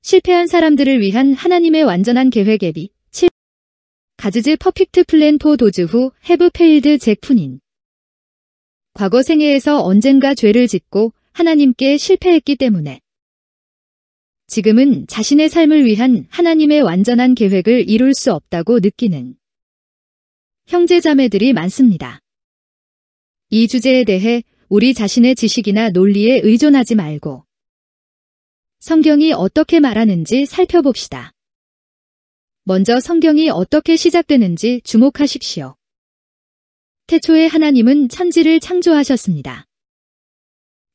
실패한 사람들을 위한 하나님의 완전한 계획 앱이 7. 가즈즈 퍼펙트 플랜 포 도즈 후 해브 페일드 잭푼인. 과거 생애에서 언젠가 죄를 짓고 하나님께 실패했기 때문에 지금은 자신의 삶을 위한 하나님의 완전한 계획을 이룰 수 없다고 느끼는 형제자매들이 많습니다. 이 주제에 대해 우리 자신의 지식이나 논리에 의존하지 말고 성경이 어떻게 말하는지 살펴봅시다. 먼저 성경이 어떻게 시작되는지 주목하십시오. 태초에 하나님은 천지를 창조하셨습니다.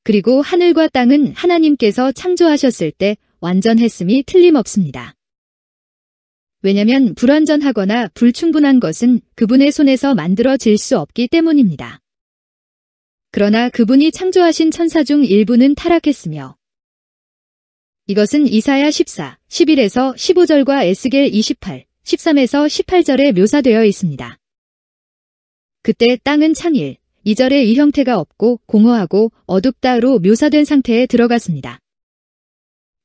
그리고 하늘과 땅은 하나님께서 창조하셨을 때 완전했음이 틀림없습니다. 왜냐하면 불완전하거나 불충분한 것은 그분의 손에서 만들어질 수 없기 때문입니다. 그러나 그분이 창조하신 천사 중 일부는 타락했으며 이것은 이사야 14, 11에서 15절과 에스겔 28, 13에서 18절에 묘사되어 있습니다. 그때 땅은 창일, 2절에 이 형태가 없고 공허하고 어둡다로 묘사된 상태에 들어갔습니다.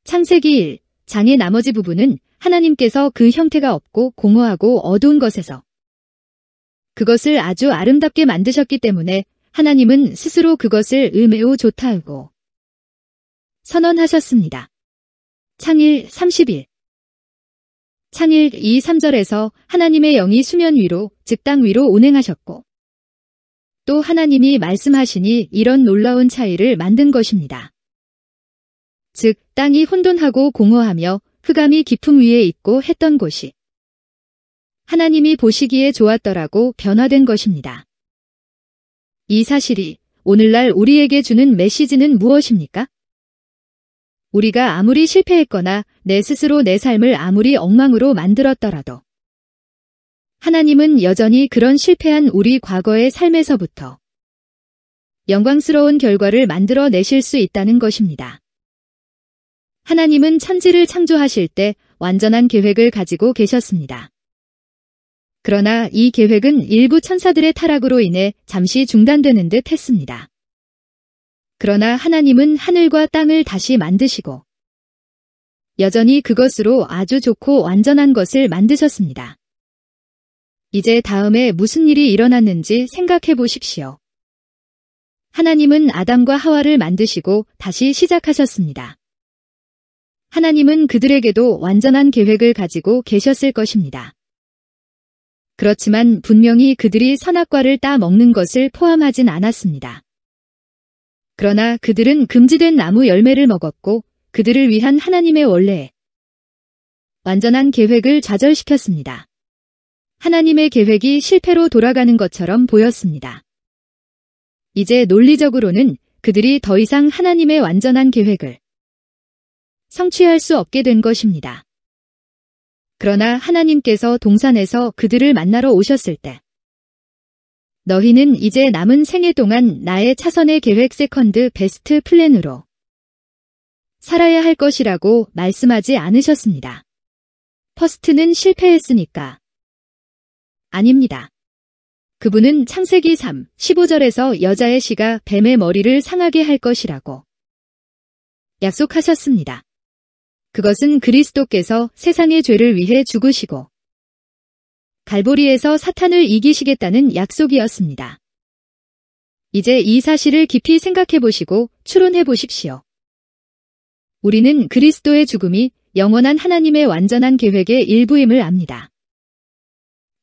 창세기 1, 장의 나머지 부분은 하나님께서 그 형태가 없고 공허하고 어두운 것에서 그것을 아주 아름답게 만드셨기 때문에 하나님은 스스로 그것을 매우 좋다고 선언하셨습니다. 창일 31. 창일 2, 3절에서 하나님의 영이 수면 위로, 즉 땅 위로 운행하셨고 또 하나님이 말씀하시니 이런 놀라운 차이를 만든 것입니다. 즉 땅이 혼돈하고 공허하며 흑암이 깊음 위에 있고 했던 곳이 하나님이 보시기에 좋았더라고 변화된 것입니다. 이 사실이 오늘날 우리에게 주는 메시지는 무엇입니까? 우리가 아무리 실패했거나 내 스스로 내 삶을 아무리 엉망으로 만들었더라도 하나님은 여전히 그런 실패한 우리 과거의 삶에서부터 영광스러운 결과를 만들어 내실 수 있다는 것입니다. 하나님은 천지를 창조하실 때 완전한 계획을 가지고 계셨습니다. 그러나 이 계획은 일부 천사들의 타락으로 인해 잠시 중단되는 듯 했습니다. 그러나 하나님은 하늘과 땅을 다시 만드시고 여전히 그것으로 아주 좋고 완전한 것을 만드셨습니다. 이제 다음에 무슨 일이 일어났는지 생각해 보십시오. 하나님은 아담과 하와를 만드시고 다시 시작하셨습니다. 하나님은 그들에게도 완전한 계획을 가지고 계셨을 것입니다. 그렇지만 분명히 그들이 선악과를 따 먹는 것을 포함하진 않았습니다. 그러나 그들은 금지된 나무 열매를 먹었고 그들을 위한 하나님의 원래 완전한 계획을 좌절시켰습니다. 하나님의 계획이 실패로 돌아가는 것처럼 보였습니다. 이제 논리적으로는 그들이 더 이상 하나님의 완전한 계획을 성취할 수 없게 된 것입니다. 그러나 하나님께서 동산에서 그들을 만나러 오셨을 때 너희는 이제 남은 생애 동안 나의 차선의 계획 세컨드 베스트 플랜으로 살아야 할 것이라고 말씀하지 않으셨습니다. 퍼스트는 실패했으니까. 아닙니다. 그분은 창세기 3, 15절에서 여자의 씨가 뱀의 머리를 상하게 할 것이라고 약속하셨습니다. 그것은 그리스도께서 세상의 죄를 위해 죽으시고 갈보리에서 사탄을 이기시겠다는 약속이었습니다. 이제 이 사실을 깊이 생각해 보시고 추론해 보십시오. 우리는 그리스도의 죽음이 영원한 하나님의 완전한 계획의 일부임을 압니다.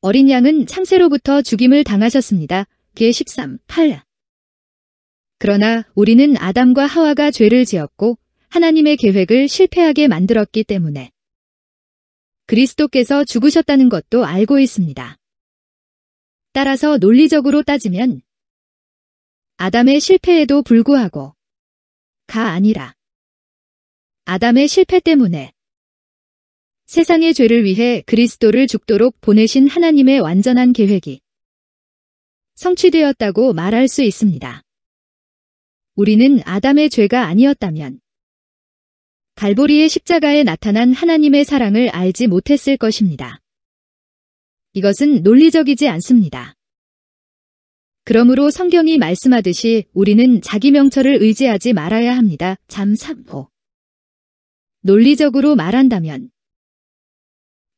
어린 양은 창세로부터 죽임을 당하셨습니다. 계 13, 8. 그러나 우리는 아담과 하와가 죄를 지었고 하나님의 계획을 실패하게 만들었기 때문에 그리스도께서 죽으셨다는 것도 알고 있습니다. 따라서 논리적으로 따지면 아담의 실패에도 불구하고 가 아니라 아담의 실패 때문에 세상의 죄를 위해 그리스도를 죽도록 보내신 하나님의 완전한 계획이 성취되었다고 말할 수 있습니다. 우리는 아담의 죄가 아니었다면 갈보리의 십자가에 나타난 하나님의 사랑을 알지 못했을 것입니다. 이것은 논리적이지 않습니다. 그러므로 성경이 말씀하듯이 우리는 자기 명철을 의지하지 말아야 합니다. 잠 3호. 논리적으로 말한다면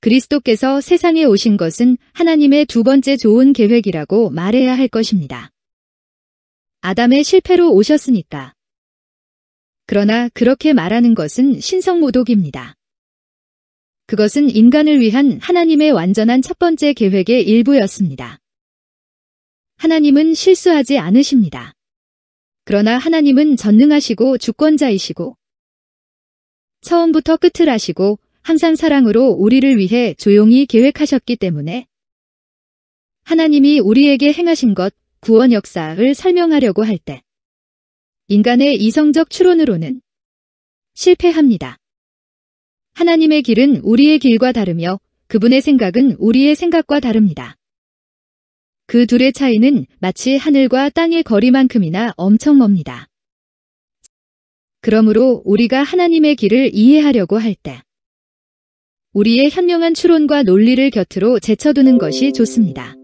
그리스도께서 세상에 오신 것은 하나님의 두 번째 좋은 계획이라고 말해야 할 것입니다. 아담의 실패로 오셨으니까. 그러나 그렇게 말하는 것은 신성모독입니다. 그것은 인간을 위한 하나님의 완전한 첫 번째 계획의 일부였습니다. 하나님은 실수하지 않으십니다. 그러나 하나님은 전능하시고 주권자이시고 처음부터 끝을 아시고 항상 사랑으로 우리를 위해 조용히 계획하셨기 때문에 하나님이 우리에게 행하신 것, 구원 역사를 설명하려고 할 때 인간의 이성적 추론으로는 실패합니다. 하나님의 길은 우리의 길과 다르며 그분의 생각은 우리의 생각과 다릅니다. 그 둘의 차이는 마치 하늘과 땅의 거리만큼이나 엄청 멉니다. 그러므로 우리가 하나님의 길을 이해하려고 할 때 우리의 현명한 추론과 논리를 곁으로 제쳐두는 것이 좋습니다.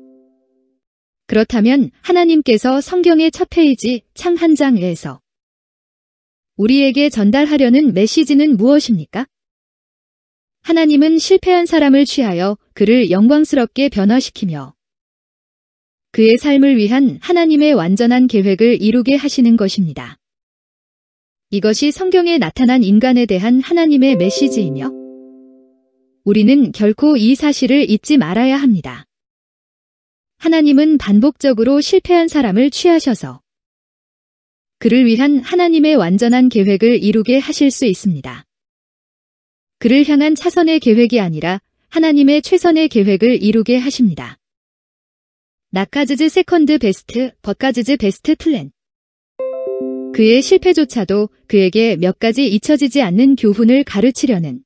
그렇다면 하나님께서 성경의 첫 페이지 창 한 장에서 우리에게 전달하려는 메시지는 무엇입니까? 하나님은 실패한 사람을 취하여 그를 영광스럽게 변화시키며 그의 삶을 위한 하나님의 완전한 계획을 이루게 하시는 것입니다. 이것이 성경에 나타난 인간에 대한 하나님의 메시지이며 우리는 결코 이 사실을 잊지 말아야 합니다. 하나님은 반복적으로 실패한 사람을 취하셔서 그를 위한 하나님의 완전한 계획을 이루게 하실 수 있습니다. 그를 향한 차선의 계획이 아니라 하나님의 최선의 계획을 이루게 하십니다. 나카즈즈 세컨드 베스트, 버카즈즈 베스트 플랜. 그의 실패조차도 그에게 몇 가지 잊혀지지 않는 교훈을 가르치려는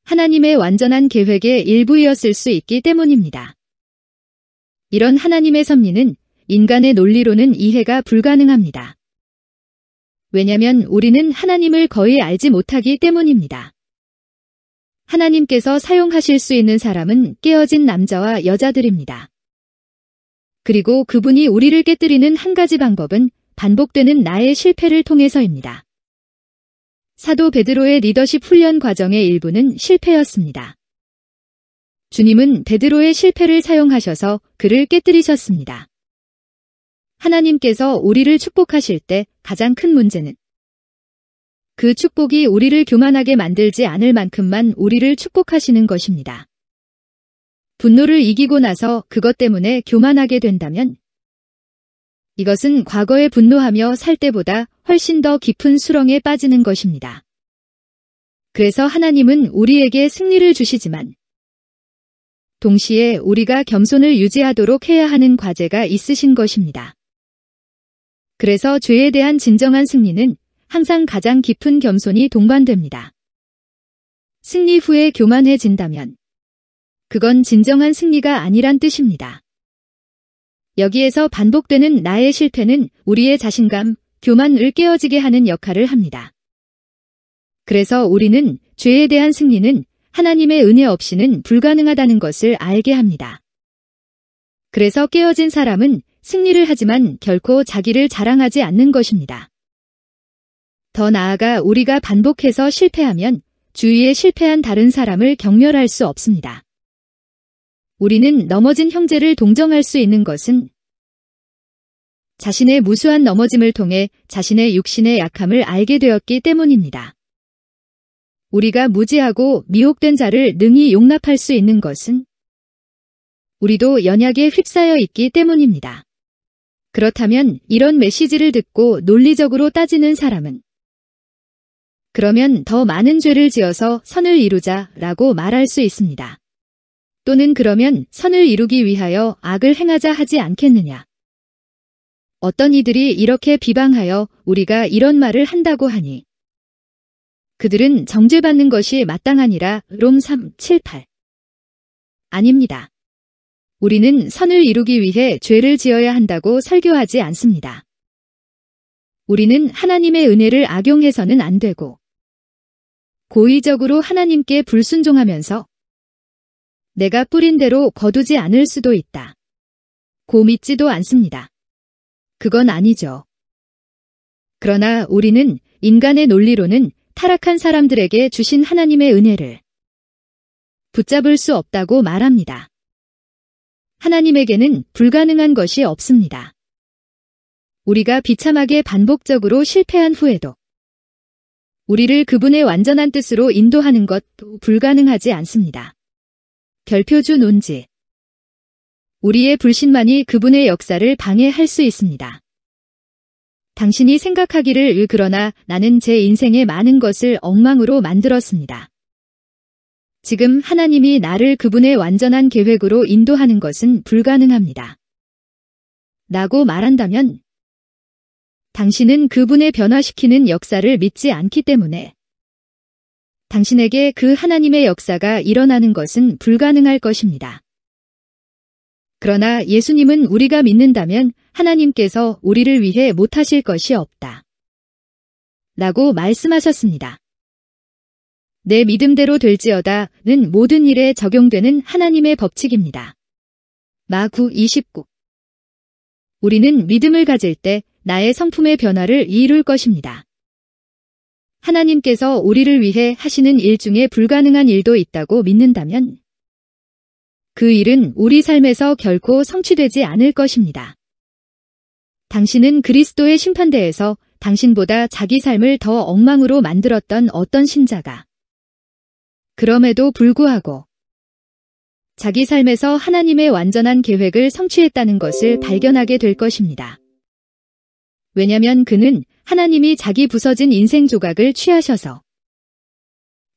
하나님의 완전한 계획의 일부이었을 수 있기 때문입니다. 이런 하나님의 섭리는 인간의 논리로는 이해가 불가능합니다. 왜냐하면 우리는 하나님을 거의 알지 못하기 때문입니다. 하나님께서 사용하실 수 있는 사람은 깨어진 남자와 여자들입니다. 그리고 그분이 우리를 깨뜨리는 한 가지 방법은 반복되는 나의 실패를 통해서입니다. 사도 베드로의 리더십 훈련 과정의 일부는 실패였습니다. 주님은 베드로의 실패를 사용하셔서 그를 깨뜨리셨습니다. 하나님께서 우리를 축복하실 때 가장 큰 문제는 그 축복이 우리를 교만하게 만들지 않을 만큼만 우리를 축복하시는 것입니다. 분노를 이기고 나서 그것 때문에 교만하게 된다면 이것은 과거에 분노하며 살 때보다 훨씬 더 깊은 수렁에 빠지는 것입니다. 그래서 하나님은 우리에게 승리를 주시지만 동시에 우리가 겸손을 유지하도록 해야 하는 과제가 있으신 것입니다. 그래서 죄에 대한 진정한 승리는 항상 가장 깊은 겸손이 동반됩니다. 승리 후에 교만해진다면 그건 진정한 승리가 아니란 뜻입니다. 여기에서 반복되는 나의 실패는 우리의 자신감, 교만을 깨어지게 하는 역할을 합니다. 그래서 우리는 죄에 대한 승리는 하나님의 은혜 없이는 불가능하다는 것을 알게 합니다. 그래서 깨어진 사람은 승리를 하지만 결코 자기를 자랑하지 않는 것입니다. 더 나아가 우리가 반복해서 실패하면 주위에 실패한 다른 사람을 경멸할 수 없습니다. 우리는 넘어진 형제를 동정할 수 있는 것은 자신의 무수한 넘어짐을 통해 자신의 육신의 약함을 알게 되었기 때문입니다. 우리가 무지하고 미혹된 자를 능히 용납할 수 있는 것은 우리도 연약에 휩싸여 있기 때문입니다. 그렇다면 이런 메시지를 듣고 논리적으로 따지는 사람은 그러면 더 많은 죄를 지어서 선을 이루자라고 말할 수 있습니다. 또는 그러면 선을 이루기 위하여 악을 행하자 하지 않겠느냐. 어떤 이들이 이렇게 비방하여 우리가 이런 말을 한다고 하니 그들은 정죄받는 것이 마땅하니라 롬 3, 7, 8. 아닙니다. 우리는 선을 이루기 위해 죄를 지어야 한다고 설교하지 않습니다. 우리는 하나님의 은혜를 악용해서는 안 되고 고의적으로 하나님께 불순종하면서 내가 뿌린 대로 거두지 않을 수도 있다. 고 믿지도 않습니다. 그건 아니죠. 그러나 우리는 인간의 논리로는 타락한 사람들에게 주신 하나님의 은혜를 붙잡을 수 없다고 말합니다. 하나님에게는 불가능한 것이 없습니다. 우리가 비참하게 반복적으로 실패한 후에도 우리를 그분의 완전한 뜻으로 인도하는 것도 불가능하지 않습니다. 별표주 논지. 우리의 불신만이 그분의 역사를 방해할 수 있습니다. 당신이 생각하기를 그러나 나는 제 인생의 많은 것을 엉망으로 만들었습니다. 지금 하나님이 나를 그분의 완전한 계획으로 인도하는 것은 불가능합니다. 라고 말한다면 당신은 그분의 변화시키는 역사를 믿지 않기 때문에 당신에게 그 하나님의 역사가 일어나는 것은 불가능할 것입니다. 그러나 예수님은 우리가 믿는다면 하나님께서 우리를 위해 못하실 것이 없다. 라고 말씀하셨습니다. 내 믿음대로 될지어다는 모든 일에 적용되는 하나님의 법칙입니다. 마구 29. 우리는 믿음을 가질 때 나의 성품의 변화를 이룰 것입니다. 하나님께서 우리를 위해 하시는 일 중에 불가능한 일도 있다고 믿는다면 그 일은 우리 삶에서 결코 성취되지 않을 것입니다. 당신은 그리스도의 심판대에서 당신보다 자기 삶을 더 엉망으로 만들었던 어떤 신자가 그럼에도 불구하고 자기 삶에서 하나님의 완전한 계획을 성취했다는 것을 발견하게 될 것입니다. 왜냐하면 그는 하나님이 자기 부서진 인생 조각을 취하셔서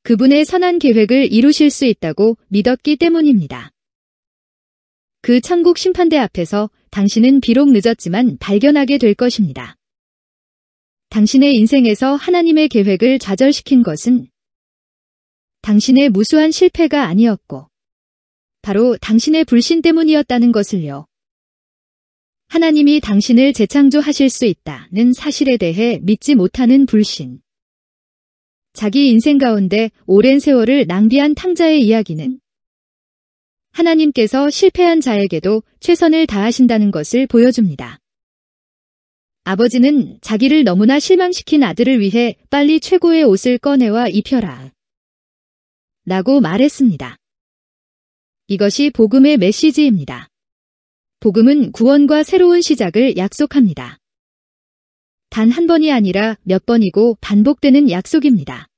그분의 선한 계획을 이루실 수 있다고 믿었기 때문입니다. 그 천국 심판대 앞에서 당신은 비록 늦었지만 발견하게 될 것입니다. 당신의 인생에서 하나님의 계획을 좌절시킨 것은 당신의 무수한 실패가 아니었고 바로 당신의 불신 때문이었다는 것을요. 하나님이 당신을 재창조하실 수 있다는 사실에 대해 믿지 못하는 불신. 자기 인생 가운데 오랜 세월을 낭비한 탕자의 이야기는 하나님께서 실패한 자에게도 최선을 다하신다는 것을 보여줍니다. 아버지는 자기를 너무나 실망시킨 아들을 위해 빨리 최고의 옷을 꺼내와 입혀라. 라고 말했습니다. 이것이 복음의 메시지입니다. 복음은 구원과 새로운 시작을 약속합니다. 단 한 번이 아니라 몇 번이고 반복되는 약속입니다.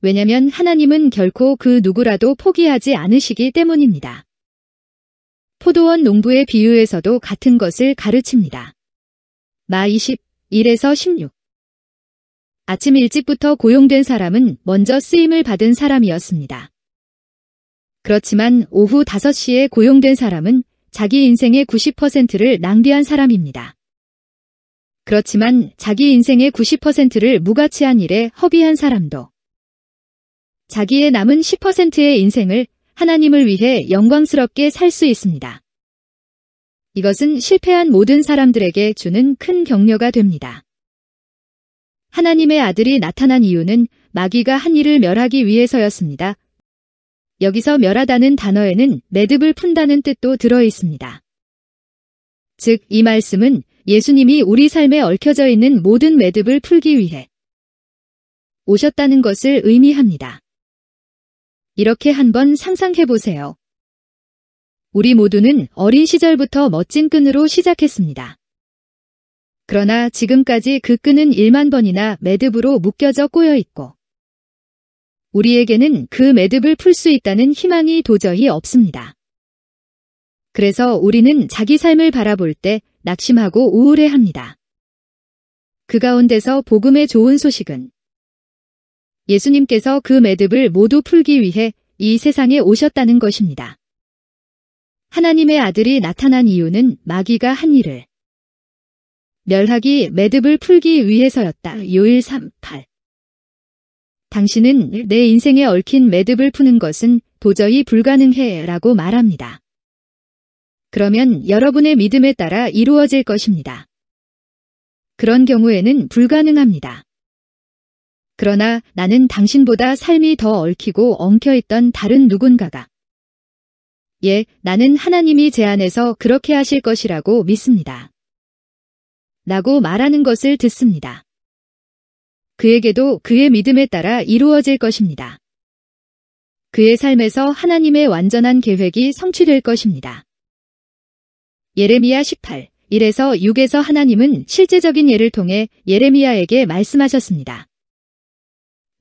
왜냐하면 하나님은 결코 그 누구라도 포기하지 않으시기 때문입니다. 포도원 농부의 비유에서도 같은 것을 가르칩니다. 마 21에서 16. 아침 일찍부터 고용된 사람은 먼저 쓰임을 받은 사람이었습니다. 그렇지만 오후 5시에 고용된 사람은 자기 인생의 90%를 낭비한 사람입니다. 그렇지만 자기 인생의 90%를 무가치한 일에 허비한 사람도 자기의 남은 10%의 인생을 하나님을 위해 영광스럽게 살 수 있습니다. 이것은 실패한 모든 사람들에게 주는 큰 격려가 됩니다. 하나님의 아들이 나타난 이유는 마귀가 한 일을 멸하기 위해서였습니다. 여기서 멸하다는 단어에는 매듭을 푼다는 뜻도 들어 있습니다. 즉, 이 말씀은 예수님이 우리 삶에 얽혀져 있는 모든 매듭을 풀기 위해 오셨다는 것을 의미합니다. 이렇게 한번 상상해 보세요. 우리 모두는 어린 시절부터 멋진 끈으로 시작했습니다. 그러나 지금까지 그 끈은 1만 번이나 매듭으로 묶여져 꼬여 있고 우리에게는 그 매듭을 풀 수 있다는 희망이 도저히 없습니다. 그래서 우리는 자기 삶을 바라볼 때 낙심하고 우울해합니다. 그 가운데서 복음의 좋은 소식은 예수님께서 그 매듭을 모두 풀기 위해 이 세상에 오셨다는 것입니다. 하나님의 아들이 나타난 이유는 마귀가 한 일을 멸하기 매듭을 풀기 위해서였다. 요일 3:8. 당신은 내 인생에 얽힌 매듭을 푸는 것은 도저히 불가능해 라고 말합니다. 그러면 여러분의 믿음에 따라 이루어질 것입니다. 그런 경우에는 불가능합니다. 그러나 나는 당신보다 삶이 더 얽히고 엉켜있던 다른 누군가가 나는 하나님이 제 안에서 그렇게 하실 것이라고 믿습니다. 라고 말하는 것을 듣습니다. 그에게도 그의 믿음에 따라 이루어질 것입니다. 그의 삶에서 하나님의 완전한 계획이 성취될 것입니다. 예레미야 18, 1에서 6에서 하나님은 실제적인 예를 통해 예레미야에게 말씀하셨습니다.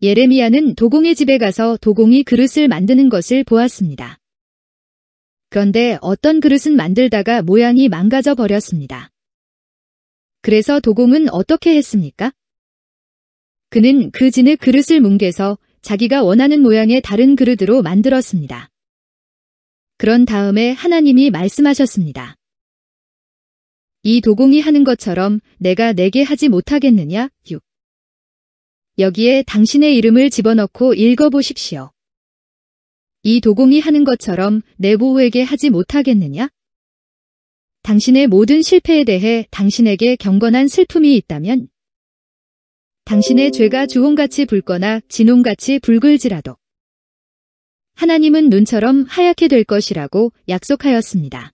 예레미야는 도공의 집에 가서 도공이 그릇을 만드는 것을 보았습니다. 그런데 어떤 그릇은 만들다가 모양이 망가져 버렸습니다. 그래서 도공은 어떻게 했습니까? 그는 그 진흙 그릇을 뭉개서 자기가 원하는 모양의 다른 그릇으로 만들었습니다. 그런 다음에 하나님이 말씀하셨습니다. 이 도공이 하는 것처럼 내가 내게 하지 못하겠느냐? 6. 여기에 당신의 이름을 집어넣고 읽어보십시오. 이 도공이 하는 것처럼 내 보호에게 하지 못하겠느냐? 당신의 모든 실패에 대해 당신에게 경건한 슬픔이 있다면 당신의 죄가 주홍같이 붉거나 진홍같이 붉을지라도 하나님은 눈처럼 하얗게 될 것이라고 약속하였습니다.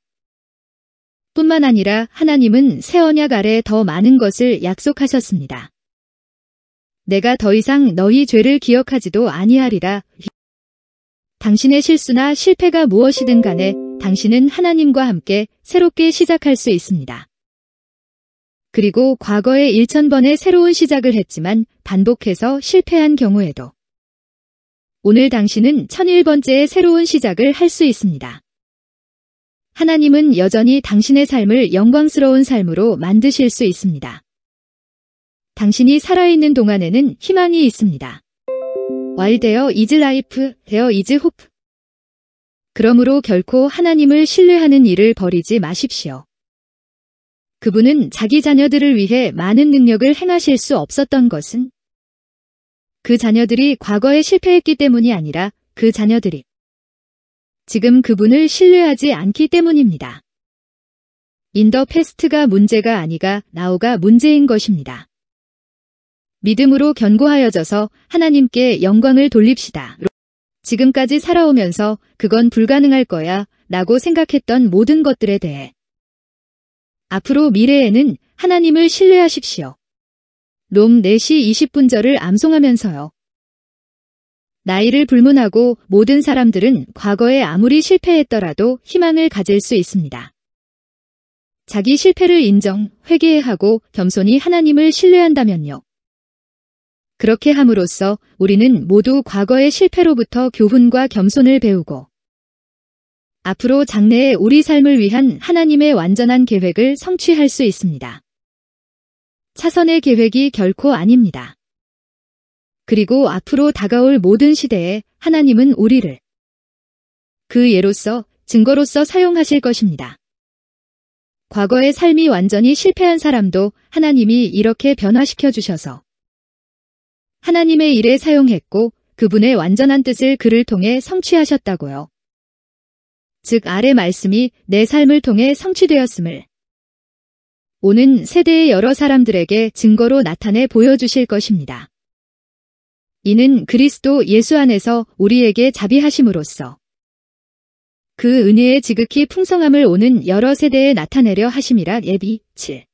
뿐만 아니라 하나님은 새 언약 아래 더 많은 것을 약속하셨습니다. 내가 더 이상 너희 죄를 기억하지도 아니하리라. 당신의 실수나 실패가 무엇이든 간에 당신은 하나님과 함께 새롭게 시작할 수 있습니다. 그리고 과거에 1000번의 새로운 시작을 했지만 반복해서 실패한 경우에도 오늘 당신은 1001번째의 새로운 시작을 할 수 있습니다. 하나님은 여전히 당신의 삶을 영광스러운 삶으로 만드실 수 있습니다. 당신이 살아있는 동안에는 희망이 있습니다. While there is life, there is hope. 그러므로 결코 하나님을 신뢰하는 일을 버리지 마십시오. 그분은 자기 자녀들을 위해 많은 능력을 행하실 수 없었던 것은 그 자녀들이 과거에 실패했기 때문이 아니라 그 자녀들이 지금 그분을 신뢰하지 않기 때문입니다. 인더 패스트가 문제가 아니가 나우가 문제인 것입니다. 믿음으로 견고하여져서 하나님께 영광을 돌립시다. 지금까지 살아오면서 그건 불가능할 거야 라고 생각했던 모든 것들에 대해 앞으로 미래에는 하나님을 신뢰하십시오. 롬 4시 20분절을 암송하면서요. 나이를 불문하고 모든 사람들은 과거에 아무리 실패했더라도 희망을 가질 수 있습니다. 자기 실패를 인정, 회개하고 겸손히 하나님을 신뢰한다면요. 그렇게 함으로써 우리는 모두 과거의 실패로부터 교훈과 겸손을 배우고 앞으로 장래의 우리 삶을 위한 하나님의 완전한 계획을 성취할 수 있습니다. 차선의 계획이 결코 아닙니다. 그리고 앞으로 다가올 모든 시대에 하나님은 우리를 그 예로서 증거로서 사용하실 것입니다. 과거의 삶이 완전히 실패한 사람도 하나님이 이렇게 변화시켜 주셔서 하나님의 일에 사용했고 그분의 완전한 뜻을 그를 통해 성취하셨다고요. 즉 아래 말씀이 내 삶을 통해 성취되었음을 오는 세대의 여러 사람들에게 증거로 나타내 보여주실 것입니다. 이는 그리스도 예수 안에서 우리에게 자비하심으로써 그 은혜의 지극히 풍성함을 오는 여러 세대에 나타내려 하심이라. 예비 7.